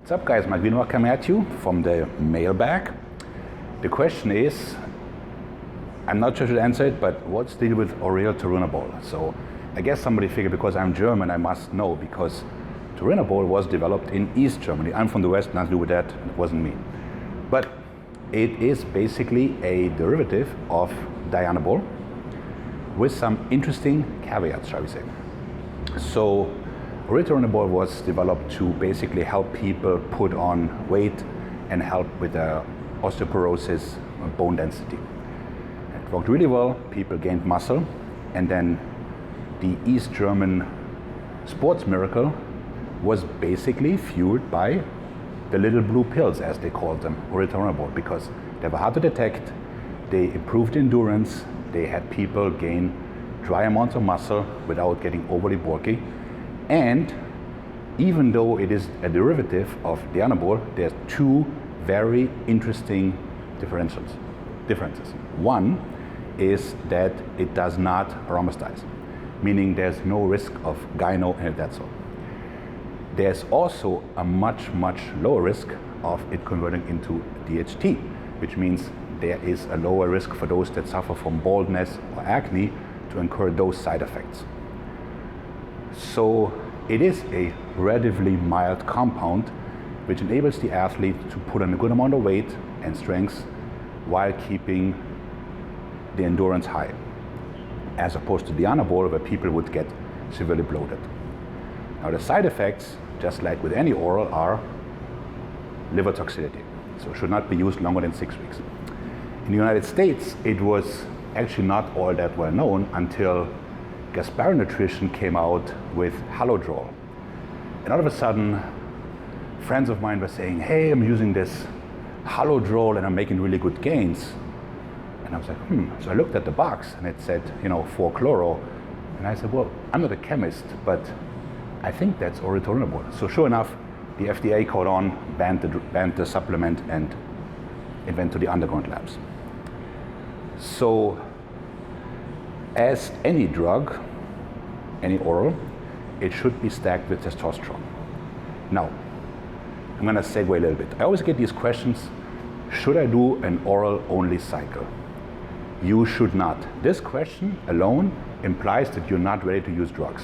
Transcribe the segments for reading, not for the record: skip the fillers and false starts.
What's up guys, Maik Wiedenbach coming at you from the mailbag. The question is, I'm not sure to answer it, but what's the deal with oral Turinabol? So I guess somebody figured because I'm German I must know, because Turinabol was developed in East Germany. I'm from the West, nothing to do with that, it wasn't me. But it is basically a derivative of Dianabol with some interesting caveats, shall we say. So oral Turinabol was developed to basically help people put on weight and help with osteoporosis, bone density. It worked really well, people gained muscle, and then the East German sports miracle was basically fueled by the little blue pills, as they called them, oral Turinabol, because they were hard to detect, they improved endurance, they had people gain dry amounts of muscle without getting overly bulky. And even though it is a derivative of Dianabol, there's two very interesting differences. One is that it does not aromatize, meaning there's no risk of gyno and that sort. There's also a much lower risk of it converting into DHT, which means there is a lower risk for those that suffer from baldness or acne to incur those side effects. So it is a relatively mild compound which enables the athlete to put on a good amount of weight and strength while keeping the endurance high, as opposed to Dianabol where people would get severely bloated. Now the side effects, just like with any oral, are liver toxicity, so it should not be used longer than 6 weeks. In the United States, it was actually not all that well known until Gaspari Nutrition came out with Halodrol. And all of a sudden, friends of mine were saying, hey, I'm using this Halodrol and I'm making really good gains. And I was like, So I looked at the box and it said, 4-chloro. And I said, well, I'm not a chemist, but I think that's oral Turinabol. So sure enough, the FDA caught on, banned the supplement, and it went to the underground labs. So, as any drug, any oral, it should be stacked with testosterone. Now, I'm going to segue a little bit. I always get these questions, should I do an oral only cycle? You should not. This question alone implies that you're not ready to use drugs.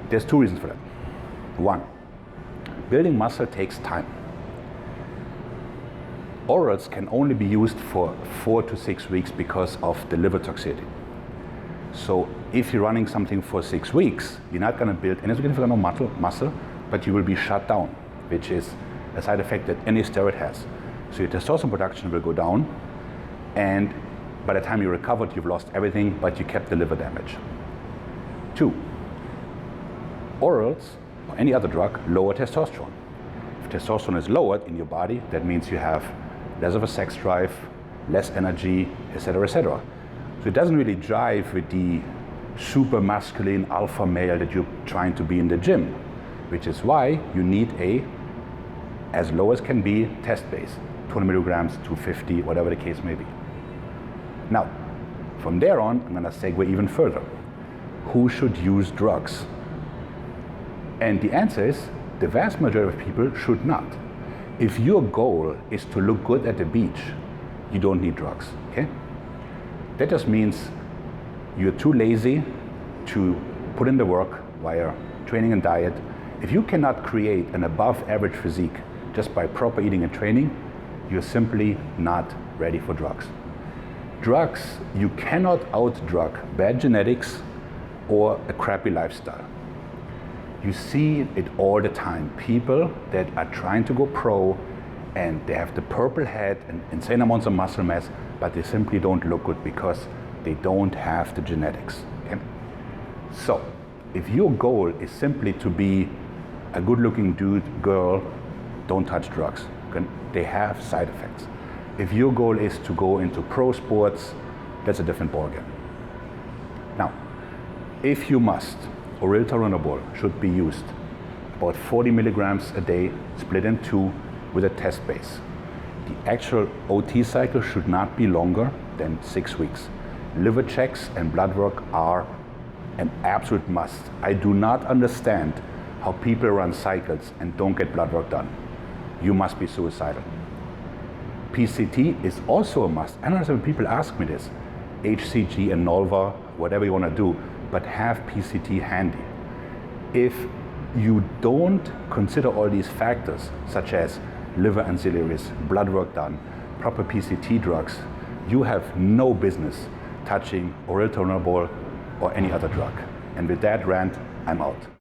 There's two reasons for that. One, building muscle takes time. Orals can only be used for 4 to 6 weeks because of the liver toxicity. So if you're running something for 6 weeks, you're not going to build any significant amount of muscle, but you will be shut down, which is a side effect that any steroid has. So your testosterone production will go down, and by the time you recovered, you've lost everything, but you kept the liver damage. 2, orals, or any other drug, lower testosterone. If testosterone is lowered in your body, that means you have less of a sex drive, less energy, etc., etc. So it doesn't really jive with the super masculine alpha male that you're trying to be in the gym, which is why you need a, as low as can be, test base, 20 milligrams, 250, whatever the case may be. Now, from there on, I'm going to segue even further. Who should use drugs? And the answer is, the vast majority of people should not. If your goal is to look good at the beach, you don't need drugs, okay? That just means you're too lazy to put in the work via training and diet. If you cannot create an above average physique just by proper eating and training, you're simply not ready for drugs. Drugs, you cannot out-drug bad genetics or a crappy lifestyle. You see it all the time. People that are trying to go pro and they have the purple head and insane amounts of muscle mass, but they simply don't look good because they don't have the genetics. Okay? So, if your goal is simply to be a good-looking dude, girl, don't touch drugs. They have side effects. If your goal is to go into pro sports, that's a different ballgame. Now, if you must, oral Turinabol should be used about 40 milligrams a day, split in 2 with a test base. The actual OT cycle should not be longer than 6 weeks. Liver checks and blood work are an absolute must. I do not understand how people run cycles and don't get blood work done, you must be suicidal. PCT is also a must. I know some people ask me this, HCG and NOLVA, whatever you want to do, but have PCT handy. If you don't consider all these factors, such as liver ancillaries, blood work done, proper PCT drugs, you have no business touching oral Turinabol or any other drug. And with that rant, I'm out.